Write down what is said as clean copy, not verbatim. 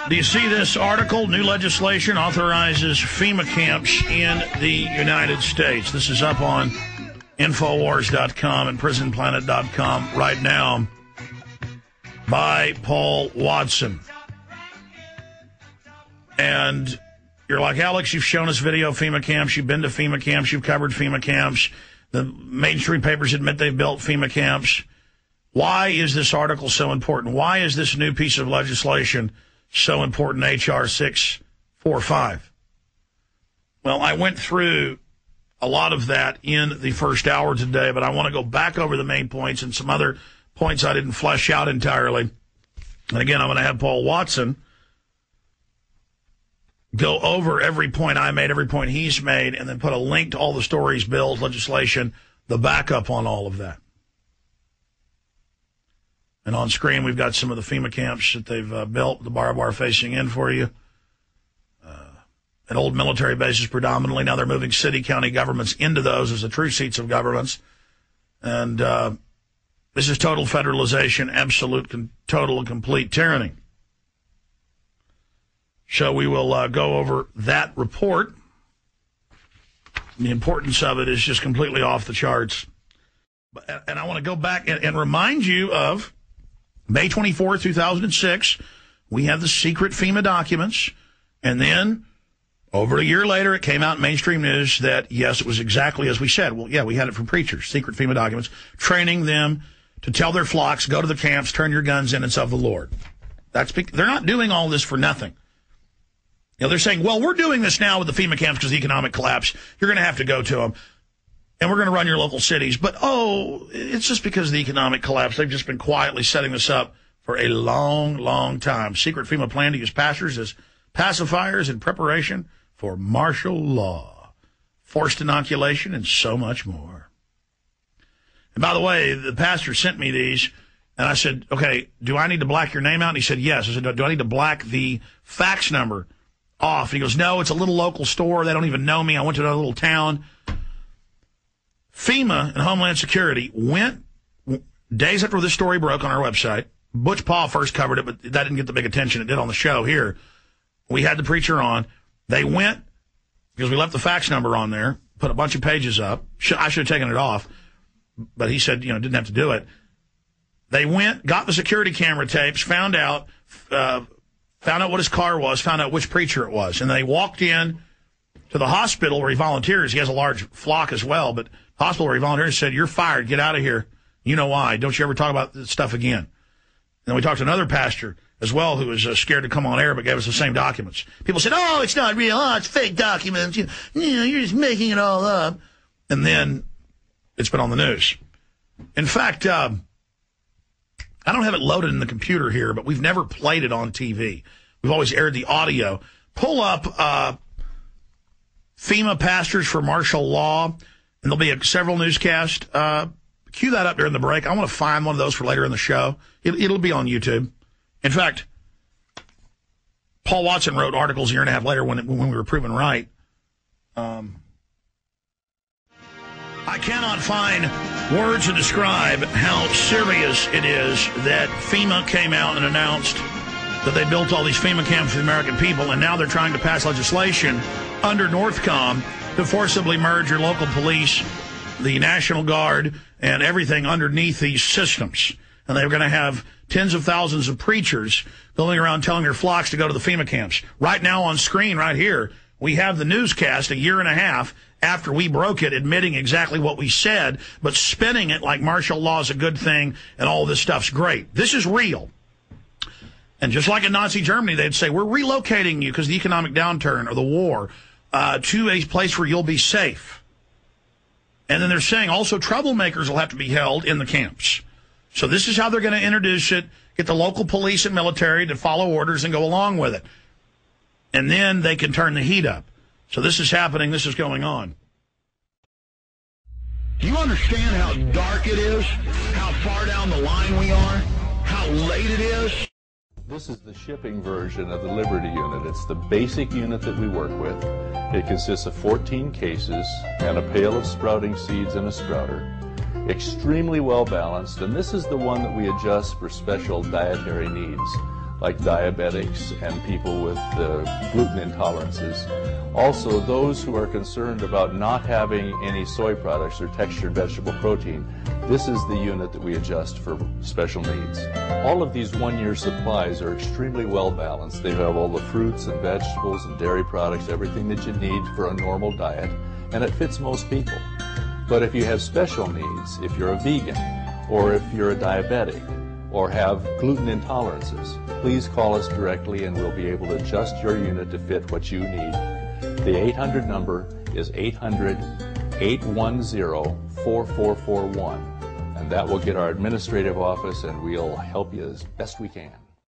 Do you see this article? New legislation authorizes FEMA camps in the United States. This is up on Infowars.com and PrisonPlanet.com right now by Paul Watson. And you're like, Alex, you've shown us video of FEMA camps. You've been to FEMA camps. You've covered FEMA camps. The mainstream papers admit they've built FEMA camps. Why is this article so important? Why is this new piece of legislation so important, H.R. 645? Well, I went through a lot of that in the first hour today, but I want to go back over the main points and some other points I didn't flesh out entirely. And again, I'm going to have Paul Watson go over every point I made, every point he's made, and then put a link to all the stories, bills, legislation, the backup on all of that. And on screen, we've got some of the FEMA camps that they've built, the barbed wire facing in for you. At old military bases predominantly. Now they're moving city, county governments into those as the true seats of governments. And this is total federalization, absolute, total, and complete tyranny. So we will go over that report. The importance of it is just completely off the charts. And I want to go back and remind you of May 24, 2006. We have the secret FEMA documents. And then over a year later, it came out in mainstream news that, yes, it was exactly as we said. Well, yeah, we had it from preachers, secret FEMA documents, training them to tell their flocks, go to the camps, turn your guns in, it's of the Lord. They're not doing all this for nothing. You know, they're saying, well, we're doing this now with the FEMA camps because of the economic collapse. You're going to have to go to them. And we're going to run your local cities. But, it's just because of the economic collapse. They've just been quietly setting this up for a long, long time. Secret FEMA plan to use pastors as pacifiers in preparation for martial law, forced inoculation, and so much more. And by the way, the pastor sent me these, and I said, okay, do I need to black your name out? And he said, yes. I said, do I need to black the fax number off? And he goes, no, it's a little local store. They don't even know me. I went to another little town. FEMA and Homeland Security went days after this story broke on our website. Butch Paul first covered it, but that didn't get the big attention it did on the show here. We had the preacher on. They went, because we left the fax number on there, put a bunch of pages up. I should have taken it off, but he said, didn't have to do it. They went, got the security camera tapes, found out what his car was, found out which preacher it was. And they walked in to the hospital where he volunteers. He has a large flock as well, but hospital where he volunteers said, you're fired. Get out of here. You know why. Don't you ever talk about this stuff again. And then we talked to another pastor as well who was scared to come on air but gave us the same documents. People said, oh, it's not real. Oh, it's fake documents. You're just making it all up. And then it's been on the news. In fact, I don't have it loaded in the computer here, but we've never played it on TV. We've always aired the audio. Pull up FEMA pastors for martial law, and there'll be several newscasts. Cue that up during the break. I want to find one of those for later in the show. It'll be on YouTube. In fact, Paul Watson wrote articles a year and a half later when we were proven right. I cannot find words to describe how serious it is that FEMA came out and announced that they built all these FEMA camps for the American people, and now they're trying to pass legislation under Northcom to forcibly merge your local police, the National Guard, and everything underneath these systems. And they're going to have tens of thousands of preachers going around telling their flocks to go to the FEMA camps. Right now on screen right here, we have the newscast a year and a half after we broke it, admitting exactly what we said, but spinning it like martial law is a good thing and all this stuff's great. This is real. And just like in Nazi Germany, they'd say, we're relocating you because of the economic downturn or the war to a place where you'll be safe. And then they're saying also troublemakers will have to be held in the camps. So this is how they're going to introduce it, get the local police and military to follow orders and go along with it. And then they can turn the heat up. So this is happening. This is going on. Do you understand how dark it is? How far down the line we are? How late it is? This is the shipping version of the Liberty unit. It's the basic unit that we work with. It consists of 14 cases and a pail of sprouting seeds and a sprouter. Extremely well balanced, and this is the one that we adjust for special dietary needs. like diabetics and people with gluten intolerances. Also, those who are concerned about not having any soy products or textured vegetable protein, this is the unit that we adjust for special needs. All of these one-year supplies are extremely well balanced. They have all the fruits and vegetables and dairy products, everything that you need for a normal diet, and it fits most people. But if you have special needs, if you're a vegan, or if you're a diabetic, or have gluten intolerances, please call us directly and we'll be able to adjust your unit to fit what you need. The 800 number is 800-810-4441, and that will get our administrative office and we'll help you as best we can.